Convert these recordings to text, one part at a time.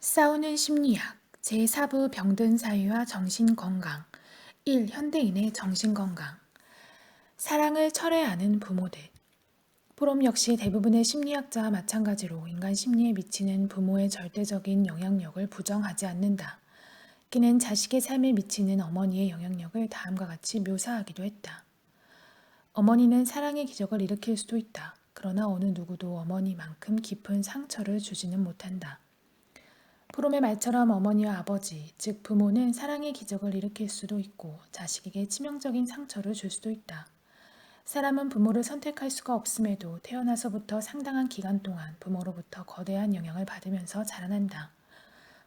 싸우는 심리학 제4부 병든 사회와 정신건강 1. 현대인의 정신건강 사랑을 철회하는 부모들 프롬 역시 대부분의 심리학자와 마찬가지로 인간 심리에 미치는 부모의 절대적인 영향력을 부정하지 않는다. 그는 자식의 삶에 미치는 어머니의 영향력을 다음과 같이 묘사하기도 했다. 어머니는 사랑의 기적을 일으킬 수도 있다. 그러나 어느 누구도 어머니만큼 깊은 상처를 주지는 못한다. 프롬의 말처럼 어머니와 아버지, 즉 부모는 사랑의 기적을 일으킬 수도 있고 자식에게 치명적인 상처를 줄 수도 있다. 사람은 부모를 선택할 수가 없음에도 태어나서부터 상당한 기간 동안 부모로부터 거대한 영향을 받으면서 자라난다.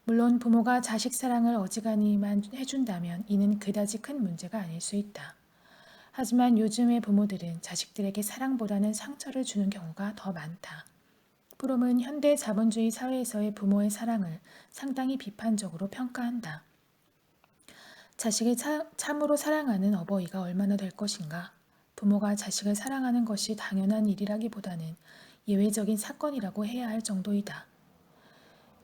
물론 부모가 자식 사랑을 어지간히만 해준다면 이는 그다지 큰 문제가 아닐 수 있다. 하지만 요즘의 부모들은 자식들에게 사랑보다는 상처를 주는 경우가 더 많다. 프롬은 현대 자본주의 사회에서의 부모의 사랑을 상당히 비판적으로 평가한다. 자식을 참으로 사랑하는 어버이가 얼마나 될 것인가? 부모가 자식을 사랑하는 것이 당연한 일이라기보다는 예외적인 사건이라고 해야 할 정도이다.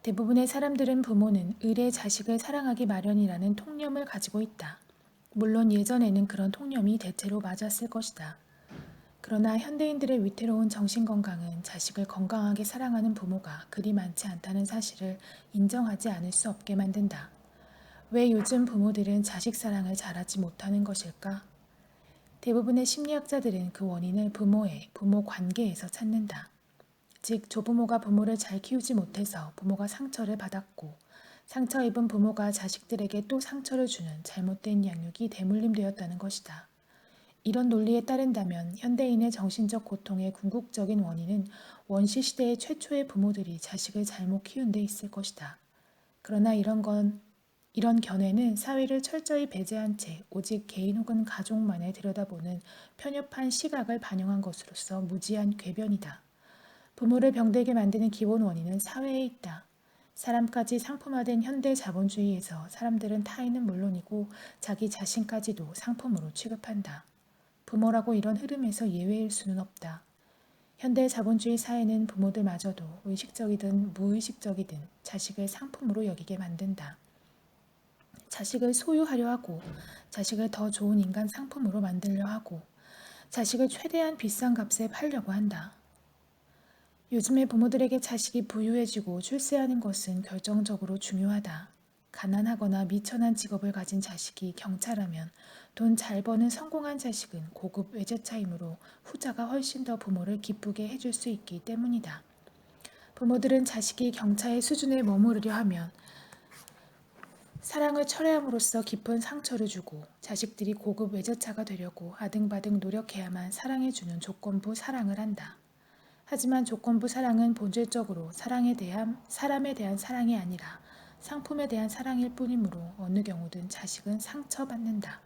대부분의 사람들은 부모는 을의 자식을 사랑하기 마련이라는 통념을 가지고 있다. 물론 예전에는 그런 통념이 대체로 맞았을 것이다. 그러나 현대인들의 위태로운 정신건강은 자식을 건강하게 사랑하는 부모가 그리 많지 않다는 사실을 인정하지 않을 수 없게 만든다. 왜 요즘 부모들은 자식 사랑을 잘하지 못하는 것일까? 대부분의 심리학자들은 그 원인을 부모 관계에서 찾는다. 즉, 조부모가 부모를 잘 키우지 못해서 부모가 상처를 받았고, 상처 입은 부모가 자식들에게 또 상처를 주는 잘못된 양육이 대물림되었다는 것이다. 이런 논리에 따른다면 현대인의 정신적 고통의 궁극적인 원인은 원시시대의 최초의 부모들이 자식을 잘못 키운 데 있을 것이다. 그러나 이런 견해는 사회를 철저히 배제한 채 오직 개인 혹은 가족만을 들여다보는 편협한 시각을 반영한 것으로서 무지한 궤변이다. 부모를 병들게 만드는 기본 원인은 사회에 있다. 사람까지 상품화된 현대 자본주의에서 사람들은 타인은 물론이고 자기 자신까지도 상품으로 취급한다. 부모라고 이런 흐름에서 예외일 수는 없다. 현대 자본주의 사회는 부모들마저도 의식적이든 무의식적이든 자식을 상품으로 여기게 만든다. 자식을 소유하려 하고, 자식을 더 좋은 인간 상품으로 만들려 하고, 자식을 최대한 비싼 값에 팔려고 한다. 요즘의 부모들에게 자식이 부유해지고 출세하는 것은 결정적으로 중요하다. 가난하거나 미천한 직업을 가진 자식이 경찰하면 돈 잘 버는 성공한 자식은 고급 외제차이므로 후자가 훨씬 더 부모를 기쁘게 해줄 수 있기 때문이다. 부모들은 자식이 경차의 수준에 머무르려 하면 사랑을 철회함으로써 깊은 상처를 주고 자식들이 고급 외제차가 되려고 아등바등 노력해야만 사랑해주는 조건부 사랑을 한다. 하지만 조건부 사랑은 본질적으로 사람에 대한 사랑이 아니라 상품에 대한 사랑일 뿐이므로 어느 경우든 자식은 상처받는다.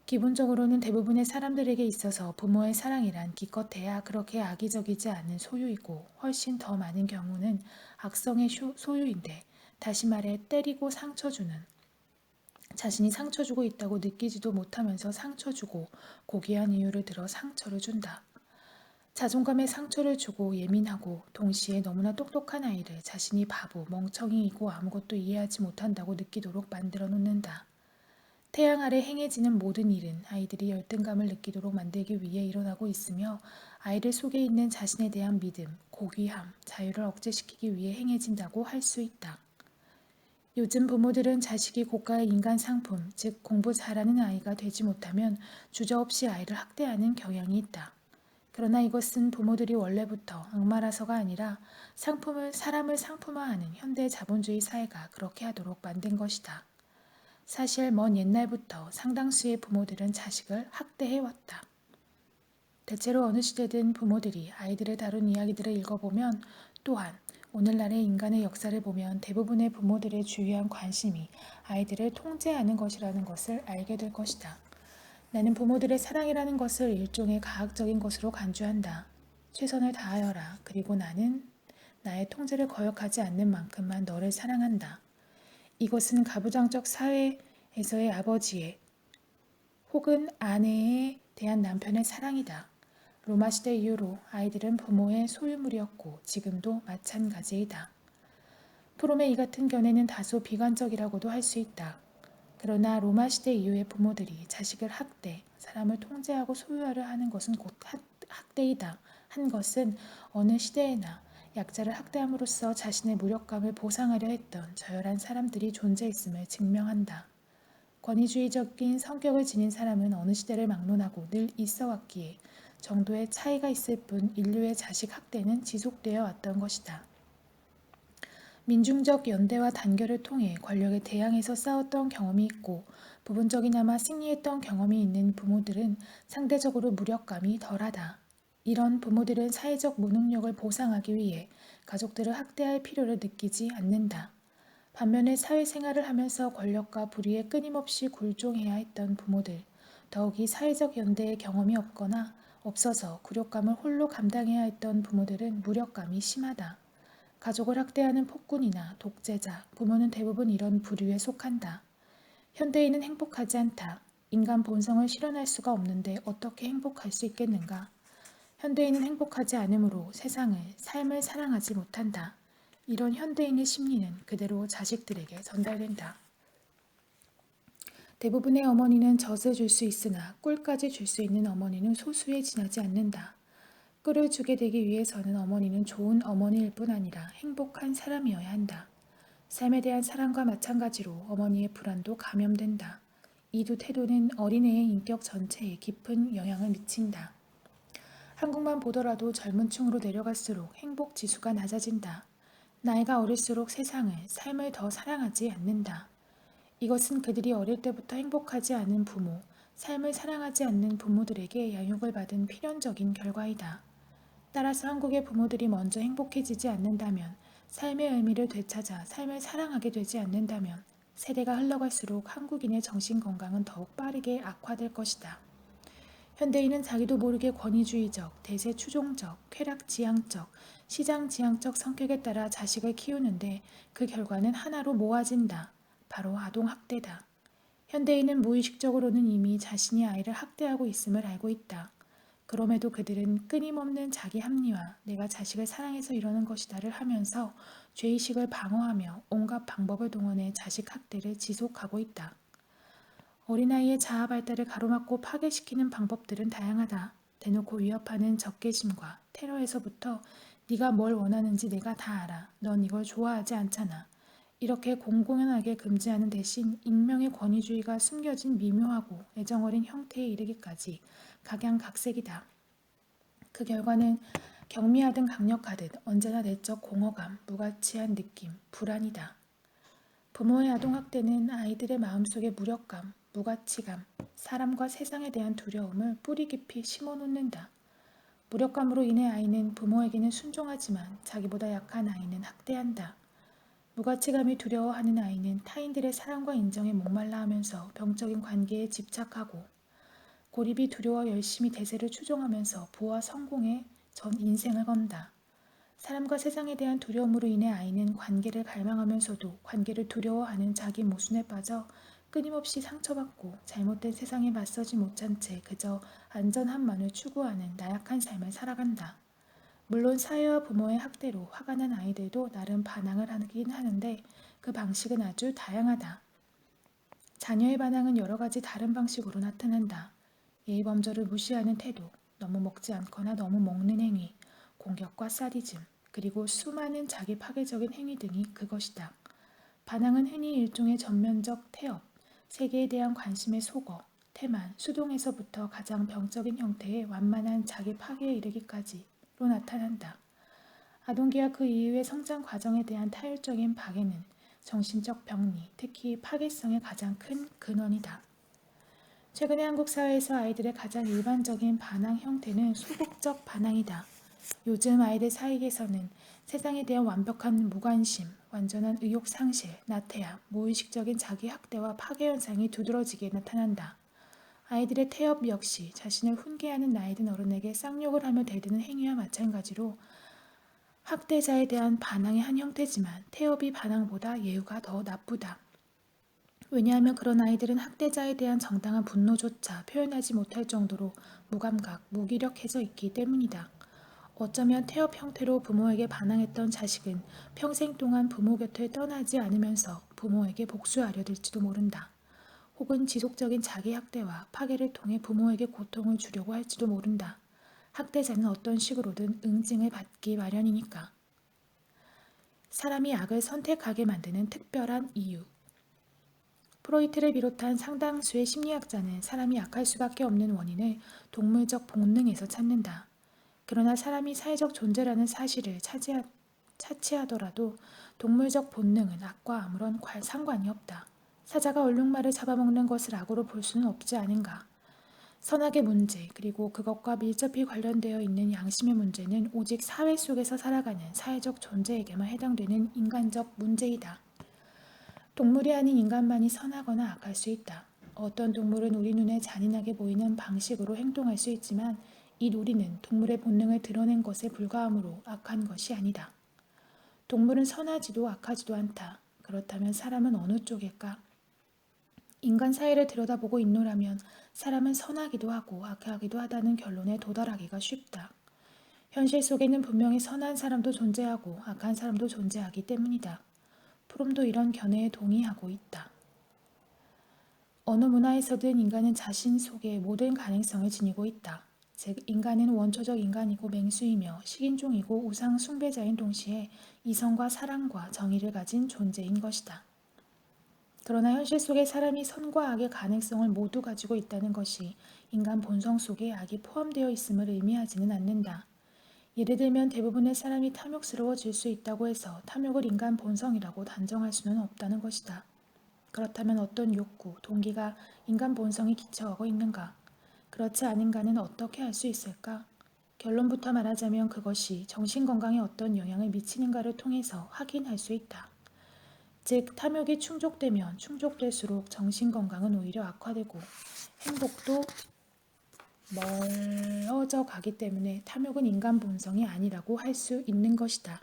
기본적으로는 대부분의 사람들에게 있어서 부모의 사랑이란 기껏해야 그렇게 악의적이지 않은 소유이고 훨씬 더 많은 경우는 악성의 소유인데 다시 말해 때리고 상처 주는 자신이 상처 주고 있다고 느끼지도 못하면서 상처 주고 고귀한 이유를 들어 상처를 준다. 자존감에 상처를 주고 예민하고 동시에 너무나 똑똑한 아이를 자신이 바보, 멍청이이고 아무것도 이해하지 못한다고 느끼도록 만들어 놓는다. 태양 아래 행해지는 모든 일은 아이들이 열등감을 느끼도록 만들기 위해 일어나고 있으며 아이들 속에 있는 자신에 대한 믿음, 고귀함, 자유를 억제시키기 위해 행해진다고 할 수 있다. 요즘 부모들은 자식이 고가의 인간 상품, 즉 공부 잘하는 아이가 되지 못하면 주저없이 아이를 학대하는 경향이 있다. 그러나 이것은 부모들이 원래부터 악마라서가 아니라 사람을 상품화하는 현대 자본주의 사회가 그렇게 하도록 만든 것이다. 사실 먼 옛날부터 상당수의 부모들은 자식을 학대해왔다. 대체로 어느 시대든 부모들이 아이들을 다룬 이야기들을 읽어보면 또한 오늘날의 인간의 역사를 보면 대부분의 부모들의 주요한 관심이 아이들을 통제하는 것이라는 것을 알게 될 것이다. 나는 부모들의 사랑이라는 것을 일종의 가학적인 것으로 간주한다. 최선을 다하여라. 그리고 나는 나의 통제를 거역하지 않는 만큼만 너를 사랑한다. 이것은 가부장적 사회에서의 아버지의 혹은 아내에 대한 남편의 사랑이다. 로마 시대 이후로 아이들은 부모의 소유물이었고 지금도 마찬가지이다. 프롬의 이 같은 견해는 다소 비관적이라고도 할 수 있다. 그러나 로마 시대 이후의 부모들이 자식을 학대, 사람을 통제하고 소유하려 하는 것은 곧 학대이다 한 것은 어느 시대에나 약자를 학대함으로써 자신의 무력감을 보상하려 했던 저열한 사람들이 존재했음을 증명한다. 권위주의적인 성격을 지닌 사람은 어느 시대를 막론하고 늘 있어 왔기에 정도의 차이가 있을 뿐 인류의 자식 학대는 지속되어 왔던 것이다. 민중적 연대와 단결을 통해 권력에 대항해서 싸웠던 경험이 있고 부분적이나마 승리했던 경험이 있는 부모들은 상대적으로 무력감이 덜하다. 이런 부모들은 사회적 무능력을 보상하기 위해 가족들을 학대할 필요를 느끼지 않는다. 반면에 사회생활을 하면서 권력과 불의에 끊임없이 굴종해야 했던 부모들, 더욱이 사회적 연대의 경험이 없어서 굴욕감을 홀로 감당해야 했던 부모들은 무력감이 심하다. 가족을 학대하는 폭군이나 독재자, 부모는 대부분 이런 부류에 속한다. 현대인은 행복하지 않다. 인간 본성을 실현할 수가 없는데 어떻게 행복할 수 있겠는가? 현대인은 행복하지 않으므로 삶을 사랑하지 못한다. 이런 현대인의 심리는 그대로 자식들에게 전달된다. 대부분의 어머니는 젖을 줄 수 있으나 꿀까지 줄 수 있는 어머니는 소수에 지나지 않는다. 꿀을 주게 되기 위해서는 어머니는 좋은 어머니일 뿐 아니라 행복한 사람이어야 한다. 삶에 대한 사랑과 마찬가지로 어머니의 불안도 감염된다. 이 두 태도는 어린애의 인격 전체에 깊은 영향을 미친다. 한국만 보더라도 젊은 층으로 내려갈수록 행복 지수가 낮아진다. 나이가 어릴수록 삶을 더 사랑하지 않는다. 이것은 그들이 어릴 때부터 행복하지 않은 부모, 삶을 사랑하지 않는 부모들에게 양육을 받은 필연적인 결과이다. 따라서 한국의 부모들이 먼저 행복해지지 않는다면, 삶의 의미를 되찾아 삶을 사랑하게 되지 않는다면, 세대가 흘러갈수록 한국인의 정신건강은 더욱 빠르게 악화될 것이다. 현대인은 자기도 모르게 권위주의적, 대세추종적, 쾌락지향적, 시장지향적 성격에 따라 자식을 키우는데 그 결과는 하나로 모아진다. 바로 아동학대다. 현대인은 무의식적으로는 이미 자신이 아이를 학대하고 있음을 알고 있다. 그럼에도 그들은 끊임없는 자기 합리화, 내가 자식을 사랑해서 이러는 것이다를 하면서 죄의식을 방어하며 온갖 방법을 동원해 자식 학대를 지속하고 있다. 어린아이의 자아 발달을 가로막고 파괴시키는 방법들은 다양하다. 대놓고 위협하는 적개심과 테러에서부터 네가 뭘 원하는지 내가 다 알아. 넌 이걸 좋아하지 않잖아. 이렇게 공공연하게 금지하는 대신 익명의 권위주의가 숨겨진 미묘하고 애정어린 형태에 이르기까지 각양각색이다. 그 결과는 경미하든 강력하든 언제나 내적 공허감, 무가치한 느낌, 불안이다. 부모의 아동학대는 아이들의 마음속에 무력감, 무가치감, 사람과 세상에 대한 두려움을 뿌리 깊이 심어놓는다. 무력감으로 인해 아이는 부모에게는 순종하지만 자기보다 약한 아이는 학대한다. 무가치감이 두려워하는 아이는 타인들의 사랑과 인정에 목말라 하면서 병적인 관계에 집착하고 고립이 두려워 열심히 대세를 추종하면서 부와 성공에 전 인생을 건다. 사람과 세상에 대한 두려움으로 인해 아이는 관계를 갈망하면서도 관계를 두려워하는 자기 모순에 빠져 끊임없이 상처받고 잘못된 세상에 맞서지 못한 채 그저 안전함만을 추구하는 나약한 삶을 살아간다. 물론 사회와 부모의 학대로 화가 난 아이들도 나름 반항을 하긴 하는데 그 방식은 아주 다양하다. 자녀의 반항은 여러 가지 다른 방식으로 나타난다. 예의 범절을 무시하는 태도, 너무 먹지 않거나 너무 먹는 행위, 공격과 사디즘, 그리고 수많은 자기 파괴적인 행위 등이 그것이다. 반항은 흔히 일종의 전면적 태업, 세계에 대한 관심의 소거, 태만, 수동에서부터 가장 병적인 형태의 완만한 자기 파괴에 이르기까지로 나타난다. 아동기와 그 이후의 성장 과정에 대한 타율적인 박애는 정신적 병리, 특히 파괴성의 가장 큰 근원이다. 최근의 한국 사회에서 아이들의 가장 일반적인 반항 형태는 소극적 반항이다. 요즘 아이들 사이에서는 세상에 대한 완벽한 무관심, 완전한 의욕 상실, 나태함, 무의식적인 자기 학대와 파괴 현상이 두드러지게 나타난다. 아이들의 태업 역시 자신을 훈계하는 나이 든 어른에게 쌍욕을 하며 대드는 행위와 마찬가지로 학대자에 대한 반항의 한 형태지만 태업이 반항보다 예후가 더 나쁘다. 왜냐하면 그런 아이들은 학대자에 대한 정당한 분노조차 표현하지 못할 정도로 무감각, 무기력해져 있기 때문이다. 어쩌면 태업 형태로 부모에게 반항했던 자식은 평생 동안 부모 곁을 떠나지 않으면서 부모에게 복수하려 들지도 모른다. 혹은 지속적인 자기 학대와 파괴를 통해 부모에게 고통을 주려고 할지도 모른다. 학대자는 어떤 식으로든 응징을 받기 마련이니까. 사람이 악을 선택하게 만드는 특별한 이유. 프로이트를 비롯한 상당수의 심리학자는 사람이 악할 수밖에 없는 원인을 동물적 본능에서 찾는다. 그러나 사람이 사회적 존재라는 사실을 차치하더라도 동물적 본능은 악과 아무런 상관이 없다. 사자가 얼룩말을 잡아먹는 것을 악으로 볼 수는 없지 않은가. 선악의 문제 그리고 그것과 밀접히 관련되어 있는 양심의 문제는 오직 사회 속에서 살아가는 사회적 존재에게만 해당되는 인간적 문제이다. 동물이 아닌 인간만이 선하거나 악할 수 있다. 어떤 동물은 우리 눈에 잔인하게 보이는 방식으로 행동할 수 있지만 이 놀이는 동물의 본능을 드러낸 것에 불과하므로 악한 것이 아니다. 동물은 선하지도 악하지도 않다. 그렇다면 사람은 어느 쪽일까? 인간 사회를 들여다보고 있노라면 사람은 선하기도 하고 악하기도 하다는 결론에 도달하기가 쉽다. 현실 속에는 분명히 선한 사람도 존재하고 악한 사람도 존재하기 때문이다. 프롬도 이런 견해에 동의하고 있다. 어느 문화에서든 인간은 자신 속에 모든 가능성을 지니고 있다. 즉 인간은 원초적 인간이고 맹수이며 식인종이고 우상 숭배자인 동시에 이성과 사랑과 정의를 가진 존재인 것이다. 그러나 현실 속에 사람이 선과 악의 가능성을 모두 가지고 있다는 것이 인간 본성 속에 악이 포함되어 있음을 의미하지는 않는다. 예를 들면 대부분의 사람이 탐욕스러워질 수 있다고 해서 탐욕을 인간 본성이라고 단정할 수는 없다는 것이다. 그렇다면 어떤 욕구, 동기가 인간 본성에 기초하고 있는가? 그렇지 않은가는 어떻게 알 수 있을까? 결론부터 말하자면 그것이 정신건강에 어떤 영향을 미치는가를 통해서 확인할 수 있다. 즉 탐욕이 충족되면 충족될수록 정신건강은 오히려 악화되고 행복도 멀어져 가기 때문에 탐욕은 인간 본성이 아니라고 할 수 있는 것이다.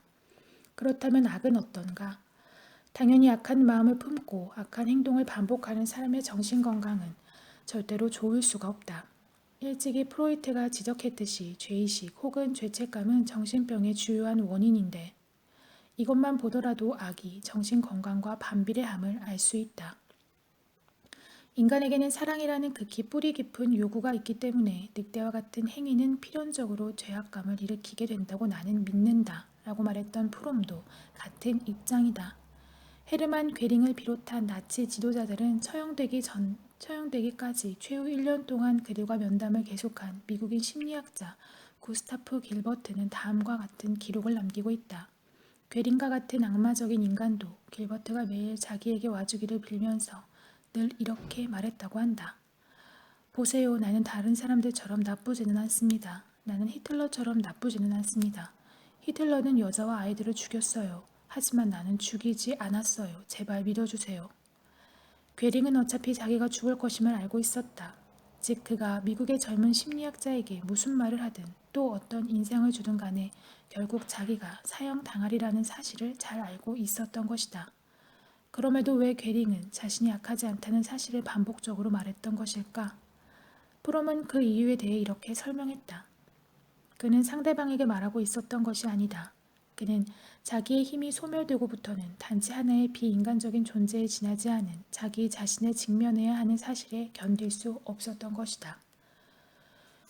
그렇다면 악은 어떤가? 당연히 악한 마음을 품고 악한 행동을 반복하는 사람의 정신건강은 절대로 좋을 수가 없다. 일찍이 프로이트가 지적했듯이 죄의식 혹은 죄책감은 정신병의 주요한 원인인데 이것만 보더라도 악이 정신건강과 반비례함을 알 수 있다. 인간에게는 사랑이라는 극히 뿌리 깊은 요구가 있기 때문에 늑대와 같은 행위는 필연적으로 죄악감을 일으키게 된다고 나는 믿는다 라고 말했던 프롬도 같은 입장이다. 헤르만 괴링을 비롯한 나치 지도자들은 처형되기까지 최후 1년 동안 그들과 면담을 계속한 미국인 심리학자 구스타프 길버트는 다음과 같은 기록을 남기고 있다. 괴링과 같은 악마적인 인간도 길버트가 매일 자기에게 와주기를 빌면서 늘 이렇게 말했다고 한다. 보세요. 나는 다른 사람들처럼 나쁘지는 않습니다. 나는 히틀러처럼 나쁘지는 않습니다. 히틀러는 여자와 아이들을 죽였어요. 하지만 나는 죽이지 않았어요. 제발 믿어주세요. 괴링은 어차피 자기가 죽을 것임을 알고 있었다. 즉 그가 미국의 젊은 심리학자에게 무슨 말을 하든 또 어떤 인상을 주든 간에 결국 자기가 사형당하리라는 사실을 잘 알고 있었던 것이다. 그럼에도 왜 괴링은 자신이 악하지 않다는 사실을 반복적으로 말했던 것일까? 프롬은 그 이유에 대해 이렇게 설명했다. 그는 상대방에게 말하고 있었던 것이 아니다. 그는 자기의 힘이 소멸되고부터는 단지 하나의 비인간적인 존재에 지나지 않은 자기 자신을 직면해야 하는 사실에 견딜 수 없었던 것이다.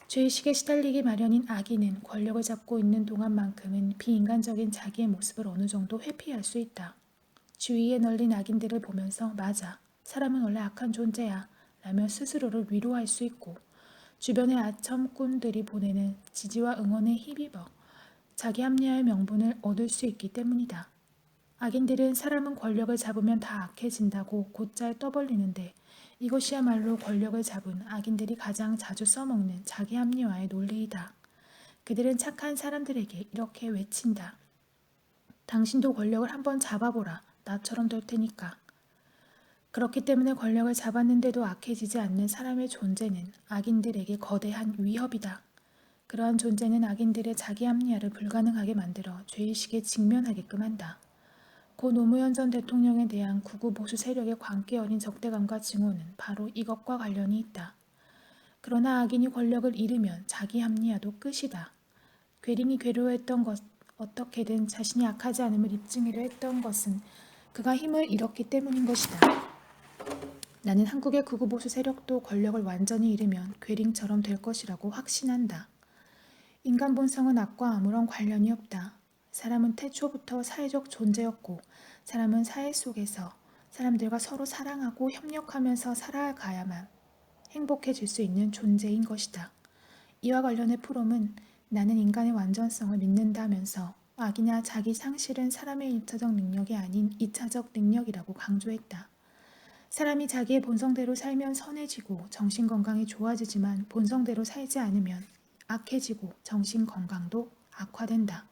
죄의식에 시달리기 마련인 악인은 권력을 잡고 있는 동안만큼은 비인간적인 자기의 모습을 어느 정도 회피할 수 있다. 주위에 널린 악인들을 보면서 맞아, 사람은 원래 악한 존재야 라며 스스로를 위로할 수 있고 주변의 아첨꾼들이 보내는 지지와 응원에 힘입어 자기 합리화의 명분을 얻을 수 있기 때문이다. 악인들은 사람은 권력을 잡으면 다 악해진다고 곧잘 떠벌리는데 이것이야말로 권력을 잡은 악인들이 가장 자주 써먹는 자기 합리화의 논리이다. 그들은 착한 사람들에게 이렇게 외친다. 당신도 권력을 한번 잡아보라. 나처럼 될 테니까. 그렇기 때문에 권력을 잡았는데도 악해지지 않는 사람의 존재는 악인들에게 거대한 위협이다. 그러한 존재는 악인들의 자기 합리화를 불가능하게 만들어 죄의식에 직면하게끔 한다. 고 노무현 전 대통령에 대한 극우 보수 세력의 광기 어린 적대감과 증오는 바로 이것과 관련이 있다. 그러나 악인이 권력을 잃으면 자기 합리화도 끝이다. 괴링이 괴로워했던 것, 어떻게든 자신이 약하지 않음을 입증하려 했던 것은 그가 힘을 잃었기 때문인 것이다. 나는 한국의 극우 보수 세력도 권력을 완전히 잃으면 괴링처럼 될 것이라고 확신한다. 인간 본성은 악과 아무런 관련이 없다. 사람은 태초부터 사회적 존재였고 사람은 사회 속에서 사람들과 서로 사랑하고 협력하면서 살아가야만 행복해질 수 있는 존재인 것이다. 이와 관련해 프롬은 나는 인간의 완전성을 믿는다면서 악이나 자기 상실은 사람의 1차적 능력이 아닌 2차적 능력이라고 강조했다. 사람이 자기의 본성대로 살면 선해지고 정신건강이 좋아지지만 본성대로 살지 않으면 악해지고 정신건강도 악화된다.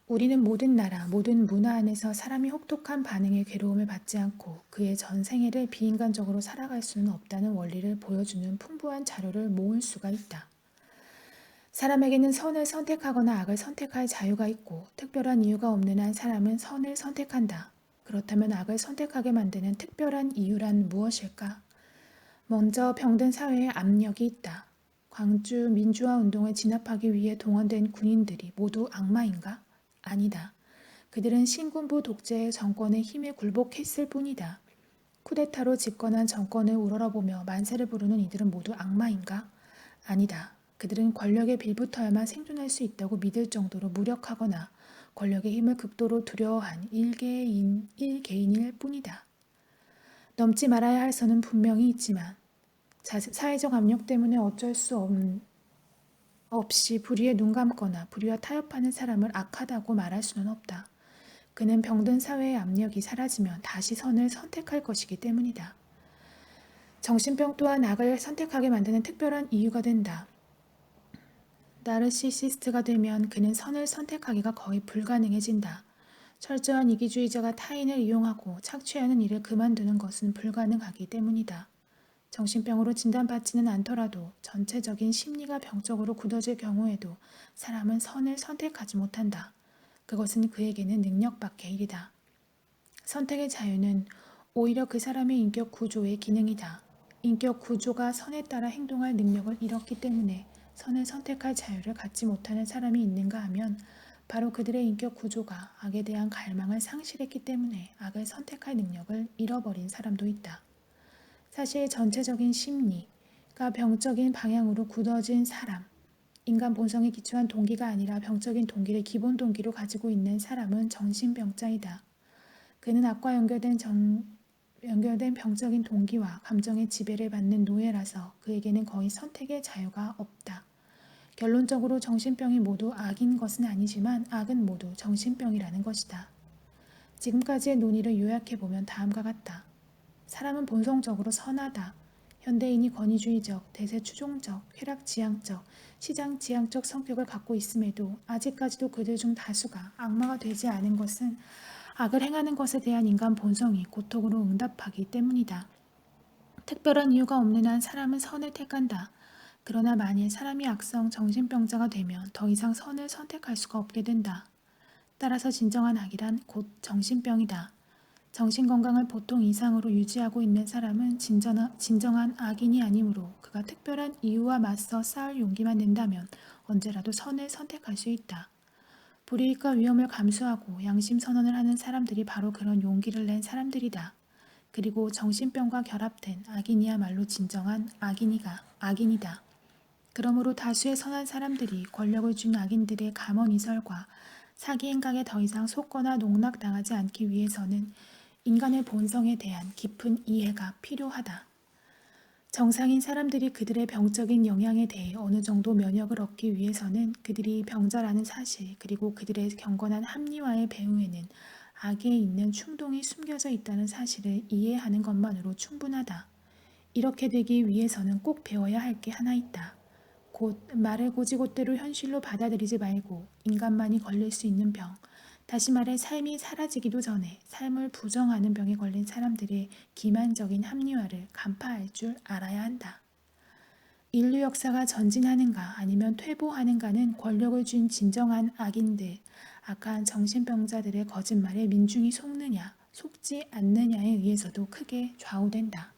우리는 모든 나라, 모든 문화 안에서 사람이 혹독한 반응에 괴로움을 받지 않고 그의 전 생애를 비인간적으로 살아갈 수는 없다는 원리를 보여주는 풍부한 자료를 모을 수가 있다. 사람에게는 선을 선택하거나 악을 선택할 자유가 있고 특별한 이유가 없는 한 사람은 선을 선택한다. 그렇다면 악을 선택하게 만드는 특별한 이유란 무엇일까? 먼저 병든 사회에 압력이 있다. 광주 민주화 운동을 진압하기 위해 동원된 군인들이 모두 악마인가? 아니다. 그들은 신군부 독재의 정권의 힘에 굴복했을 뿐이다. 쿠데타로 집권한 정권을 우러러보며 만세를 부르는 이들은 모두 악마인가? 아니다. 그들은 권력에 빌붙어야만 생존할 수 있다고 믿을 정도로 무력하거나 권력의 힘을 극도로 두려워한 일개인일 뿐이다. 넘지 말아야 할 선은 분명히 있지만 사회적 압력 때문에 어쩔 수 없이 불의에 눈 감거나 불의와 타협하는 사람을 악하다고 말할 수는 없다. 그는 병든 사회의 압력이 사라지면 다시 선을 선택할 것이기 때문이다. 정신병 또한 악을 선택하게 만드는 특별한 이유가 된다. 나르시시스트가 되면 그는 선을 선택하기가 거의 불가능해진다. 철저한 이기주의자가 타인을 이용하고 착취하는 일을 그만두는 것은 불가능하기 때문이다. 정신병으로 진단받지는 않더라도 전체적인 심리가 병적으로 굳어질 경우에도 사람은 선을 선택하지 못한다. 그것은 그에게는 능력밖의 일이다. 선택의 자유는 오히려 그 사람의 인격 구조의 기능이다. 인격 구조가 선에 따라 행동할 능력을 잃었기 때문에 선을 선택할 자유를 갖지 못하는 사람이 있는가 하면 바로 그들의 인격 구조가 악에 대한 갈망을 상실했기 때문에 악을 선택할 능력을 잃어버린 사람도 있다. 사실 전체적인 심리가 병적인 방향으로 굳어진 사람, 인간 본성에 기초한 동기가 아니라 병적인 동기를 기본 동기로 가지고 있는 사람은 정신병자이다. 그는 악과 연결된 병적인 동기와 감정의 지배를 받는 노예라서 그에게는 거의 선택의 자유가 없다. 결론적으로 정신병이 모두 악인 것은 아니지만 악은 모두 정신병이라는 것이다. 지금까지의 논의를 요약해보면 다음과 같다. 사람은 본성적으로 선하다. 현대인이 권위주의적, 대세추종적, 쾌락지향적, 시장지향적 성격을 갖고 있음에도 아직까지도 그들 중 다수가 악마가 되지 않은 것은 악을 행하는 것에 대한 인간 본성이 고통으로 응답하기 때문이다. 특별한 이유가 없는 한 사람은 선을 택한다. 그러나 만일 사람이 악성 정신병자가 되면 더 이상 선을 선택할 수가 없게 된다. 따라서 진정한 악이란 곧 정신병이다. 정신건강을 보통 이상으로 유지하고 있는 사람은 진정한 악인이 아니므로 그가 특별한 이유와 맞서 싸울 용기만 낸다면 언제라도 선을 선택할 수 있다. 불이익과 위험을 감수하고 양심 선언을 하는 사람들이 바로 그런 용기를 낸 사람들이다. 그리고 정신병과 결합된 악인이야말로 진정한 악인이다. 그러므로 다수의 선한 사람들이 권력을 준 악인들의 감언이설과 사기 행각에 더 이상 속거나 농락당하지 않기 위해서는 인간의 본성에 대한 깊은 이해가 필요하다. 정상인 사람들이 그들의 병적인 영향에 대해 어느 정도 면역을 얻기 위해서는 그들이 병자라는 사실 그리고 그들의 경건한 합리화의 배후에는 악에 있는 충동이 숨겨져 있다는 사실을 이해하는 것만으로 충분하다. 이렇게 되기 위해서는 꼭 배워야 할 게 하나 있다. 곧 말을 고지곳대로 현실로 받아들이지 말고 인간만이 걸릴 수 있는 병, 다시 말해 삶이 사라지기도 전에 삶을 부정하는 병에 걸린 사람들의 기만적인 합리화를 간파할 줄 알아야 한다. 인류 역사가 전진하는가 아니면 퇴보하는가는 권력을 쥔 진정한 악인들, 악한 정신병자들의 거짓말에 민중이 속느냐, 속지 않느냐에 의해서도 크게 좌우된다.